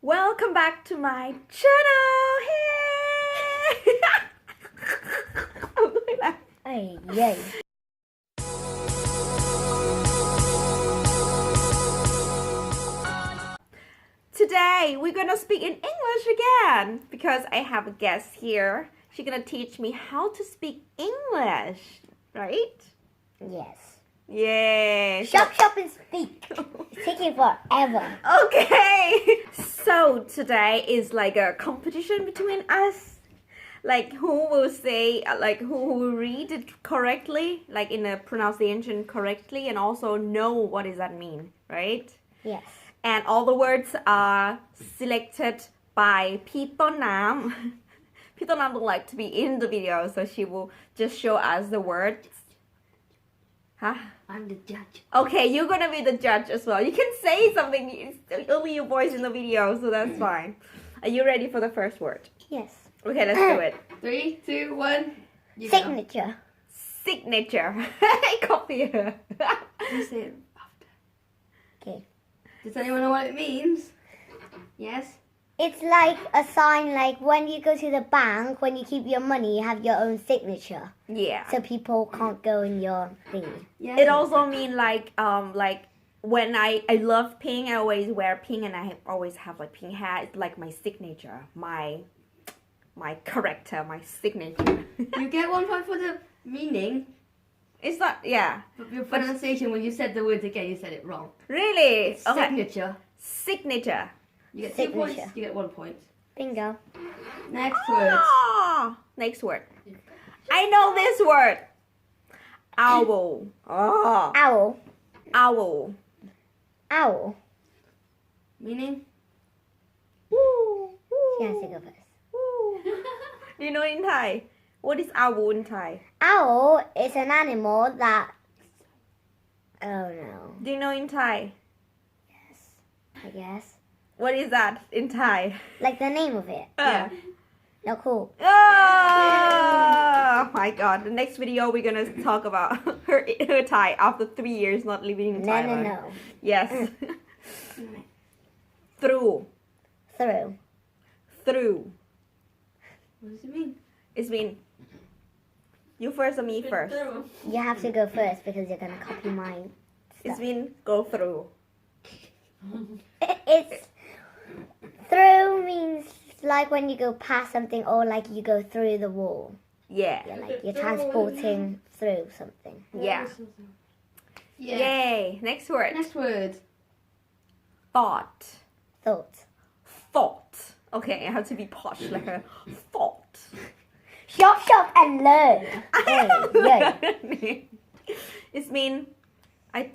Welcome back to my channel. Hey! I'm doing that. Ay, yay. Today we're gonna speak in English again because I have a guest here. She's gonna teach me how to speak English, right? Yes. Yay! Shop and speak. It's taking forever. Okay. So today is like a competition between us. Like who will say, who will read it correctly, like in a pronunciation correctly, and also know what does that mean, right? Yes. And all the words are selected by พี่ต้นน้ำ พี่ต้นน้ำ would like to be in the video, so she will just show us the words. Huh? I'm the judge. Okay, you're gonna be the judge as well. You can say something. It'll be your voice in the video, so that's fine. Are you ready for the first word? Yes. Okay, let's do it. 3, 2, 1. You Signature. Signature. Copy her. You say it after. Okay. Does anyone know what it means? Yes? It's like a sign like when you go to the bank, when you keep your money, you have your own signature. Yeah. So people can't go in your thingy. Yes. It also means like when I love pink, I always wear pink, and I always have like pink hair. It's like my signature, my character, my signature. You get 1 point for the meaning, It's not, yeah. but your pronunciation, when you said the words again, you said it wrong. Really? It's Okay. signature. Signature. You get 2 points, Signature. you get 1 point. Bingo. Next word. Ah, next word. I know this word. Owl. Oh. Owl. Owl. Owl. Meaning? Woo. She has to go first. Woo. Do you know in Thai? What is owl in Thai? Owl is an animal that... Oh no. Do you know in Thai? Yes. I guess. What is that in Thai? Like the name of it. Yeah. No, cool. Oh my god. The next video we're gonna talk about her Thai after 3 years not living in Thailand. No. Yes. Through. Through. Through. What does it mean? It's mean you first or me first? You have to go first because you're gonna copy mine. It's mean go through. It's through means like when you go past something or like you go through the wall. Yeah. You're transporting through something. Yeah. Yeah. Yay. Next word. Next word. Thought. Thought. Thought. Okay, I have to be posh like a thought. Shop and learn. Yay. It's mean I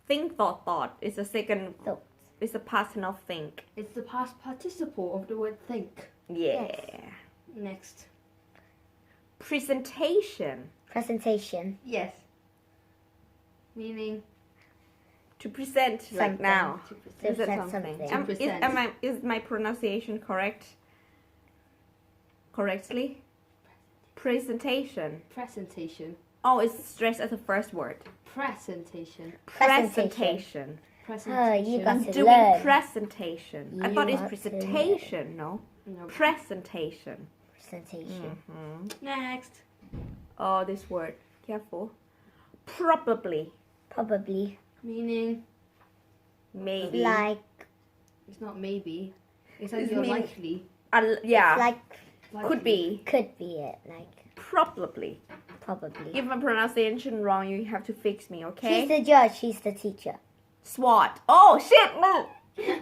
think thought. It's a second. Thought. It's a past tense of think. It's the past participle of the word think. Yeah. Next. Presentation. Presentation. Yes. Meaning? To present like Something. now. To To present. present something. To present. Is my pronunciation correct? Correctly? Presentation. Presentation. Oh, it's stressed as the first word. Presentation. Presentation. Oh, you got I'm to doing learn. presentation. I You thought it's got to presentation, no? No. Presentation. Presentation. Next. Oh, this word. Careful. Probably. Probably. Meaning? Maybe. Like, It's not maybe. It's like It's you're meaning- likely. Yeah. like Could be. could be it. Like, Probably. probably. If my pronunciation wrong, you have to fix me, She's okay? the judge. She's the teacher. SWAT. Oh, shit, move.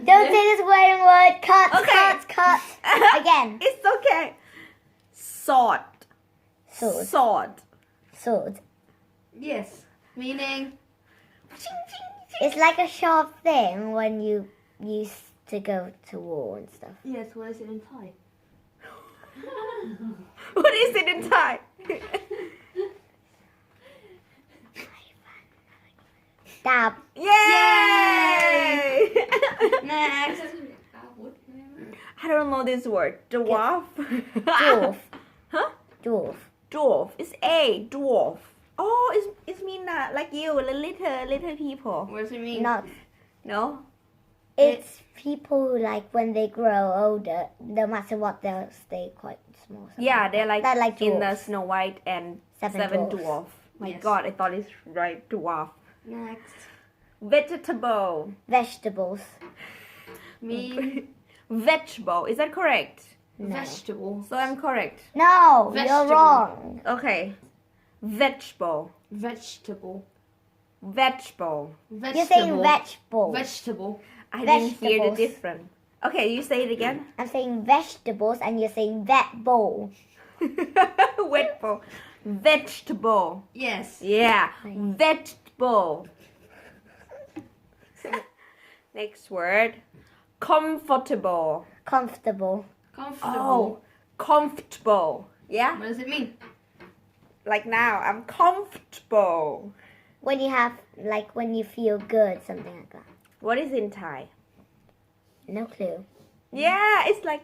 Don't say this word. Cut. Okay. Cut. Again. It's okay. Sword. Sword. Sword. Sword. Yes. Meaning? It's like a sharp thing when you used to go to war and stuff. Yes, what is it in Thai? What is it in Thai? Dab. Yay! Next. I don't know this word. Dwarf. Dwarf. Huh? Dwarf. Dwarf. It's A. Dwarf. Oh, it's mean like you, little people. What does it mean? Not. No? It's people who, like, when they grow older, no matter what, they'll stay quite small. something Yeah, they're like, They're like in the dwarfs. Snow White and Seven Seven Dwarfs. Dwarf. My Yes. God, I thought it's right, dwarf. Next. Vegetable. Vegetables. Me. Vegetable. Is that correct? No. Vegetable. So I'm correct. No, Vegetable. you're wrong. Okay. Vegetable. Vegetable. Vegetable. You're saying vegetable. Vegetable. I didn't hear the Vegetables. difference. Okay, you say it again. I'm saying vegetables and you're saying vet bowl. Vegetable. Vegetable. Yes. Yeah. Right. Vegetable. Next word. Comfortable. Comfortable. Comfortable. Oh, comfortable. Yeah? What does it mean? Like now, I'm comfortable. When you have, like, when you feel good, something like that. What is in Thai? No clue. Yeah, it's like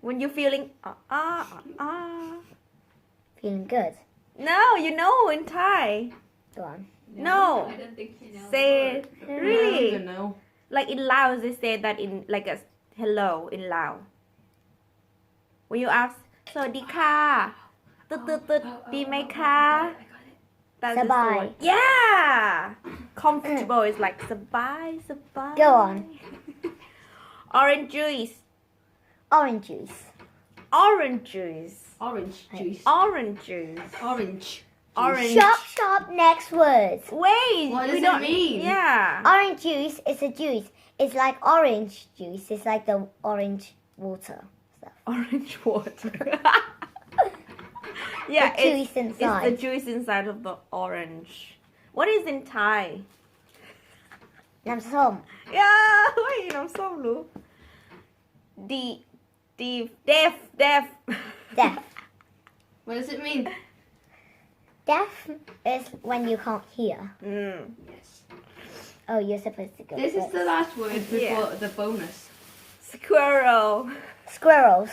when you're feeling Feeling good. No, you know in Thai. Go on. No. I don't think you know. Say it. I Really? don't know. Like in Laos, they say that in like a hello in Lao. When you ask สวัสดีค่ะตึ๊ดตึ๊ดตึ๊ดดีไหมคะ That's the Sabai. word. Yeah. Comfortable is like สบาย สบาย Go on. Orange juice. Orange juice. Orange juice. Orange juice. Orange juice. Orange. Orange. Shop, next words. Wait. What we does it don't mean? Yeah. Orange juice is a juice. It's like orange juice. It's like the orange water stuff. Orange water. Yeah, The juice it's the inside. juice inside of the orange. What is in Thai? น้ำส้ม Yeah, เฮ้ยน้ำส้มรู้ deaf Deaf. What does it mean? Deaf is when you can't hear. Yes. Oh, you're supposed to go This is first. the last word before Yeah. the bonus. Squirrel. Squirrels.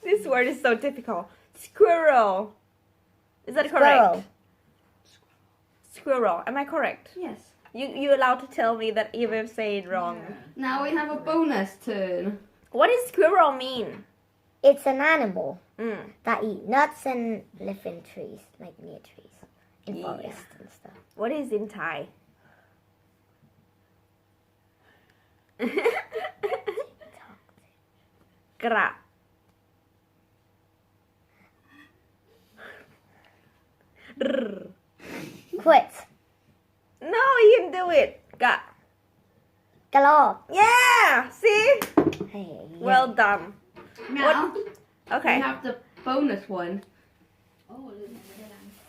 This word is so difficult. Squirrel. Is that Squirrel. correct? Squirrel. Am I correct? Yes. You allowed to tell me that if I say it wrong. Now we have a bonus turn. What does squirrel mean? It's an animal that eat nuts and live in trees, like near trees, in Yeah. forests and stuff. What is in Thai? Gra. Rrr. Quit. No, you can do it. Ga. กระรอก Yeah. See? Hey, Well done. Now Okay. we have the bonus one.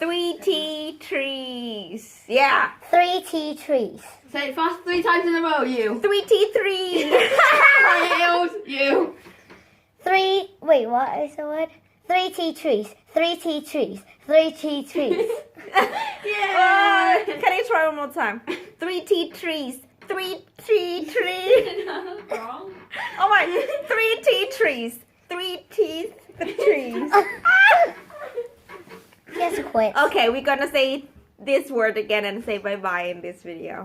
3 tea trees. Yeah. 3 tea trees. Say it fast 3 times in a row, you. 3 tea trees. Failed, you. 3, wait, what is the word? 3 tea trees. 3 tea trees. 3 tea trees. Yeah. Can I try one more time? 3 tea trees. 3 tea trees. Wrong. Oh my. 3 tea trees. 3 teeth trees. Just quit. Okay, we're gonna say this word again and say bye bye in this video.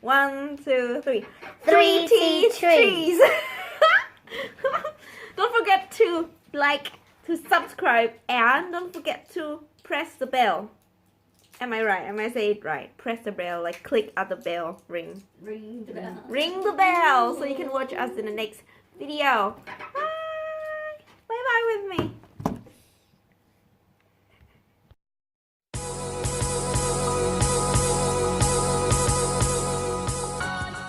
1, 2, 3. 3 tea trees. Don't forget to like, to subscribe, and don't forget to press the bell. Am I right? Am I saying it right? Press the bell, like click at the bell ring. Ring the bell. Ring the bell so you can watch us in the next video. Bye! Bye bye with me.